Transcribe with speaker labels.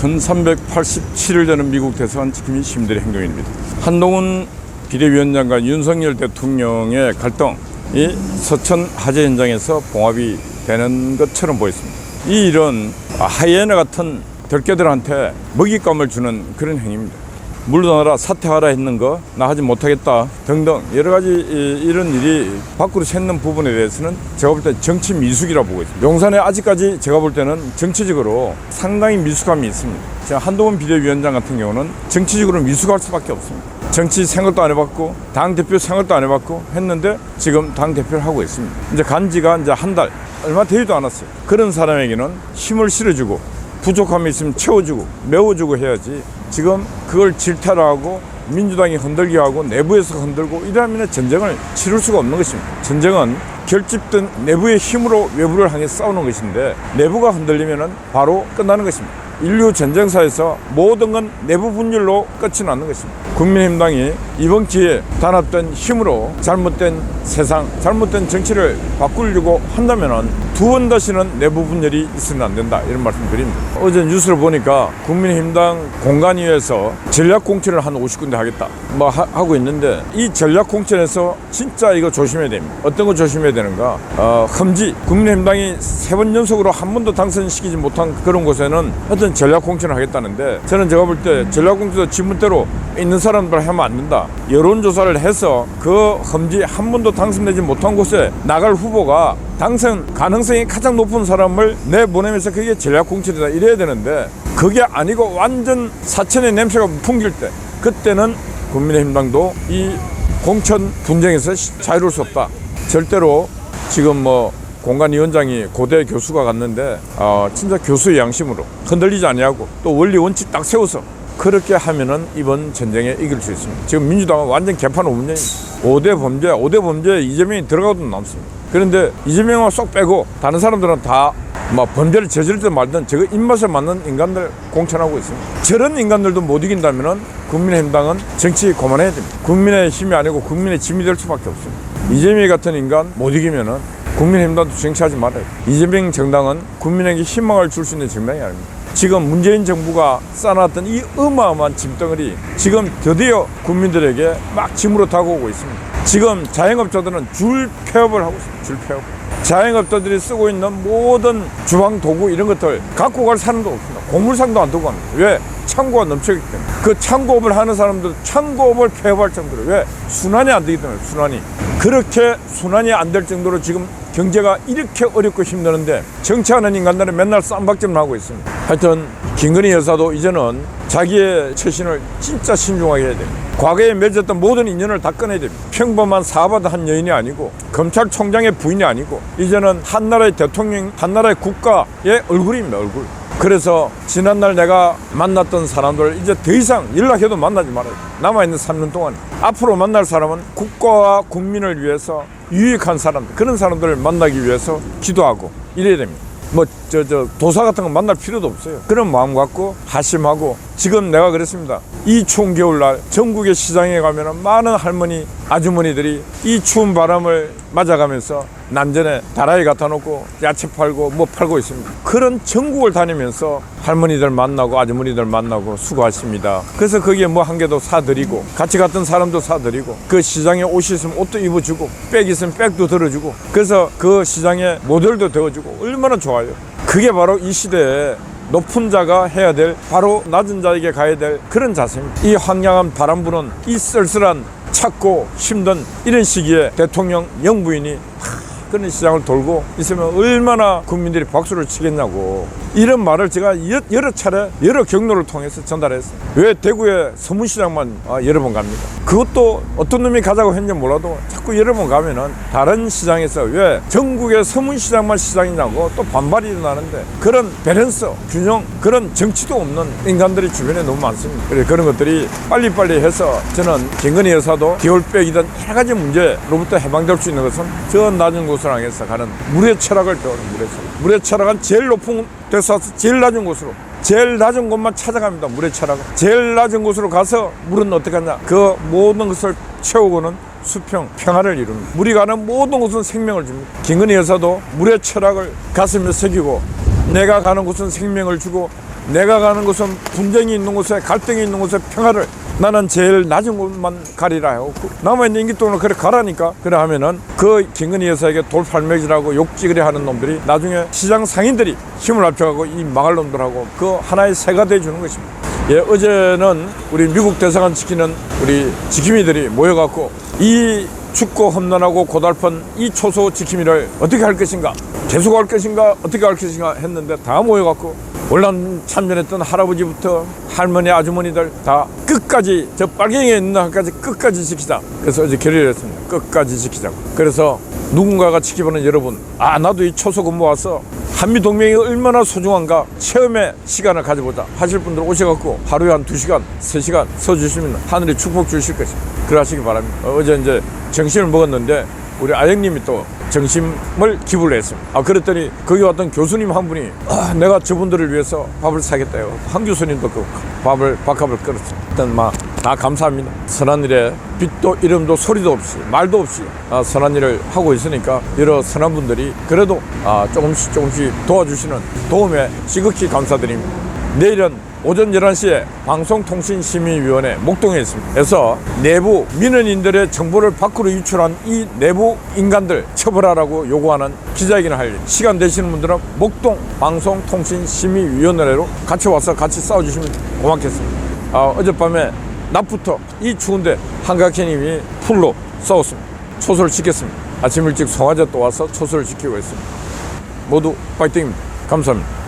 Speaker 1: 1387일 되는 미국 대사관 지킴이 시민들의 행동입니다. 한동훈 비대위원장과 윤석열 대통령의 갈등이 서천 화재 현장에서 봉합이 되는 것처럼 보였습니다. 이 일은 하이에나 같은 들깨들한테 먹잇감을 주는 그런 행위입니다. 물러나라, 사퇴하라 했는 거 나 하지 못하겠다 등등 여러 가지 이런 일이 밖으로 샜는 부분에 대해서는 제가 볼 때 정치 미숙이라고 보고 있습니다. 용산에 아직까지 제가 볼 때는 정치적으로 상당히 미숙함이 있습니다. 한동훈 비대위원장 같은 경우는 정치적으로 미숙할 수밖에 없습니다. 정치 생각도 안 해봤고 당대표 생각도 안 해봤고 했는데 지금 당대표를 하고 있습니다. 이제 간지가 이제 한 달 얼마 되지도 않았어요. 그런 사람에게는 힘을 실어주고 부족함이 있으면 채워주고 메워주고 해야지 지금 그걸 질타를 하고 민주당이 흔들게 하고 내부에서 흔들고 이러면 전쟁을 치를 수가 없는 것입니다. 전쟁은 결집된 내부의 힘으로 외부를 향해 싸우는 것인데 내부가 흔들리면 바로 끝나는 것입니다. 인류 전쟁사에서 모든 건 내부 분열로 끝이 나는 것입니다. 국민의힘당이 이번 기회에 단합된 힘으로 잘못된 세상, 잘못된 정치를 바꾸려고 한다면 두 번 다시는 내부 분열이 있으면 안 된다 이런 말씀 드립니다. 어제 뉴스를 보니까 국민의힘당 공관위에서 전략공천을 한 50군데 하겠다 하고 있는데 이 전략공천에서 진짜 이거 조심해야 됩니다. 어떤 거 조심해야 되는가? 험지 국민의힘당이 3번 연속으로 한 번도 당선시키지 못한 그런 곳에는 어떤 전략공천을 하겠다는데 저는 제가 볼 때 전략공천도 지문대로 있는 사람들 하면 안 된다. 여론조사를 해서 그 험지 한 번도 당선되지 못한 곳에 나갈 후보가 당선 가능성이 가장 높은 사람을 내보내면서 그게 전략공천이다 이래야 되는데 그게 아니고 완전 사천의 냄새가 풍길 때 그때는 국민의힘당도 이 공천 분쟁에서 자유로울 수 없다. 절대로 지금 공관위원장이 고대 교수가 갔는데 진짜 교수의 양심으로 흔들리지 아니하고 또 원리 원칙 딱 세워서 그렇게 하면은 이번 전쟁에 이길 수 있습니다. 지금 민주당은 완전 개판 5대 범죄에 이재명이 들어가도 남습니다. 그런데 이재명을 쏙 빼고 다른 사람들은 다 범죄를 저지르든 말든 저거 입맛에 맞는 인간들 공천하고 있습니다. 저런 인간들도 못 이긴다면은 국민의힘당은 정치 그만해야 됩니다. 국민의 힘이 아니고 국민의 짐이 될 수밖에 없습니다. 이재명 같은 인간 못 이기면은 국민의힘당도 정치하지 말아요. 이재명 정당은 국민에게 희망을 줄 수 있는 정당이 아닙니다. 지금 문재인 정부가 쌓아놨던 이 어마어마한 짐덩어리 지금 드디어 국민들에게 막 짐으로 다가오고 있습니다. 지금 자영업자들은 줄 폐업을 하고 있습니다. 줄 폐업. 자영업자들이 쓰고 있는 모든 주방 도구 이런 것들 갖고 갈 사람도 없습니다. 고물상도 안 두고 갑니다. 왜? 창고가 넘치기 때문에. 그 창고업을 하는 사람들 창고업을 폐업할 정도로 왜? 순환이 안 되기 때문에 순환이. 그렇게 순환이 안 될 정도로 지금 경제가 이렇게 어렵고 힘드는데 정치하는 인간들은 맨날 쌈박질만 하고 있습니다. 하여튼 김건희 여사도 이제는 자기의 처신을 진짜 신중하게 해야 됩니다. 과거에 맺었던 모든 인연을 다 꺼내야 됩니다. 평범한 사업하던 한 여인이 아니고 검찰총장의 부인이 아니고 이제는 한 나라의 대통령, 한 나라의 국가의 얼굴입니다. 얼굴. 그래서 지난날 내가 만났던 사람들 이제 더 이상 연락해도 만나지 말아요. 남아있는 3년 동안 앞으로 만날 사람은 국가와 국민을 위해서 유익한 사람들, 그런 사람들을 만나기 위해서 기도하고 이래야 됩니다. 도사 같은 거 만날 필요도 없어요. 그런 마음 갖고 하심하고 지금 내가 그랬습니다. 이 추운 겨울날 전국의 시장에 가면 많은 할머니, 아주머니들이 이 추운 바람을 맞아가면서 난전에 다라이 갖다 놓고 야채 팔고 팔고 있습니다. 그런 전국을 다니면서 할머니들 만나고 아주머니들 만나고 수고하십니다. 그래서 거기에 한 개도 사드리고 같이 갔던 사람도 사드리고 그 시장에 옷이 있으면 옷도 입어주고 백 있으면 백도 들어주고 그래서 그 시장에 모델도 되어주고 얼마나 좋아요. 그게 바로 이 시대에 높은 자가 해야 될 바로 낮은 자에게 가야 될 그런 자세입니다. 이 황량한 바람 부는 이 쓸쓸한 찼고 힘든 이런 시기에 대통령 영부인이 그런 시장을 돌고 있으면 얼마나 국민들이 박수를 치겠냐고 이런 말을 제가 여러 차례 여러 경로를 통해서 전달했어요. 왜 대구에 서문시장만 여러 번 갑니까? 그것도 어떤 놈이 가자고 했는지 몰라도 자꾸 여러 번 가면은 다른 시장에서 왜 전국의 서문시장만 시장이냐고 또 반발이 일어나는데 그런 밸런스, 균형, 그런 정치도 없는 인간들이 주변에 너무 많습니다. 그래서 그런 것들이 빨리빨리 해서 저는 김건희 여사도 겨울백이든 여러 가지 문제로부터 해방될 수 있는 것은 저 낮은 곳을 향해서 가는 물의 철학을 배우는 물의 철학. 물의 철학은 제일 높은 데서 제일 낮은 곳으로 제일 낮은 곳만 찾아갑니다. 물의 철학은 제일 낮은 곳으로 가서 물은 어떻게 하냐 그 모든 것을 채우고는 수평, 평화를 이룹니다. 물이 가는 모든 곳은 생명을 줍니다. 김건희 여사도 물의 철학을 가슴에 새기고 내가 가는 곳은 생명을 주고 내가 가는 곳은 분쟁이 있는 곳에, 갈등이 있는 곳에 평화를, 나는 제일 낮은 곳만 가리라 하고 남아있는 인기동을 그래 가라니까. 그래 하면은 그 김건희 여사에게 돌팔매질하고 욕지거리 하는 놈들이 나중에 시장 상인들이 힘을 합쳐가고 이 망할 놈들하고 그 하나의 새가 돼주는 것입니다. 예, 어제는 우리 미국 대사관 지키는 우리 지킴이들이 모여갖고 이 춥고 험난하고 고달픈 이 초소 지킴이를 어떻게 할 것인가, 계속할 것인가, 어떻게 할 것인가 했는데 다 모여갖고 원란 참전했던 할아버지부터 할머니, 아주머니들 다 끝까지, 저 빨갱이에 있는 한까지 끝까지 지키자. 그래서 어제 결의를 했습니다. 끝까지 지키자고. 그래서 누군가가 지켜보는 여러분, 나도 이 초소 근무 와서 한미동맹이 얼마나 소중한가 체험의 시간을 가져보자 하실 분들 오셔갖고 하루에 한 2시간, 3시간 서주시면 하늘이 축복 주실 것입니다. 그러시기 바랍니다. 어제 이제 점심을 먹었는데 우리 아영님이 또 점심을 기부를 했습니다. 그랬더니 거기 왔던 교수님 한 분이 내가 저분들을 위해서 밥을 사겠다요. 한 교수님도 그 밥값을 끌었습니다. 일단 다 감사합니다. 선한 일에 빛도 이름도 소리도 없이 말도 없이 선한 일을 하고 있으니까 여러 선한 분들이 그래도 조금씩 도와주시는 도움에 지극히 감사드립니다. 내일은 오전 11시에 방송통신심의위원회 목동에 있습니다. 그래서 내부 민원인들의 정보를 밖으로 유출한 이 내부 인간들 처벌하라고 요구하는 기자회견을 할 시간 되시는 분들은 목동 방송통신심의위원회로 같이 와서 같이 싸워주시면 고맙겠습니다. 어젯밤에 낮부터 이 추운데 한각현님이 풀로 싸웠습니다. 초소를 지켰습니다. 아침 일찍 송화제 또 와서 초소를 지키고 있습니다. 모두 파이팅입니다. 감사합니다.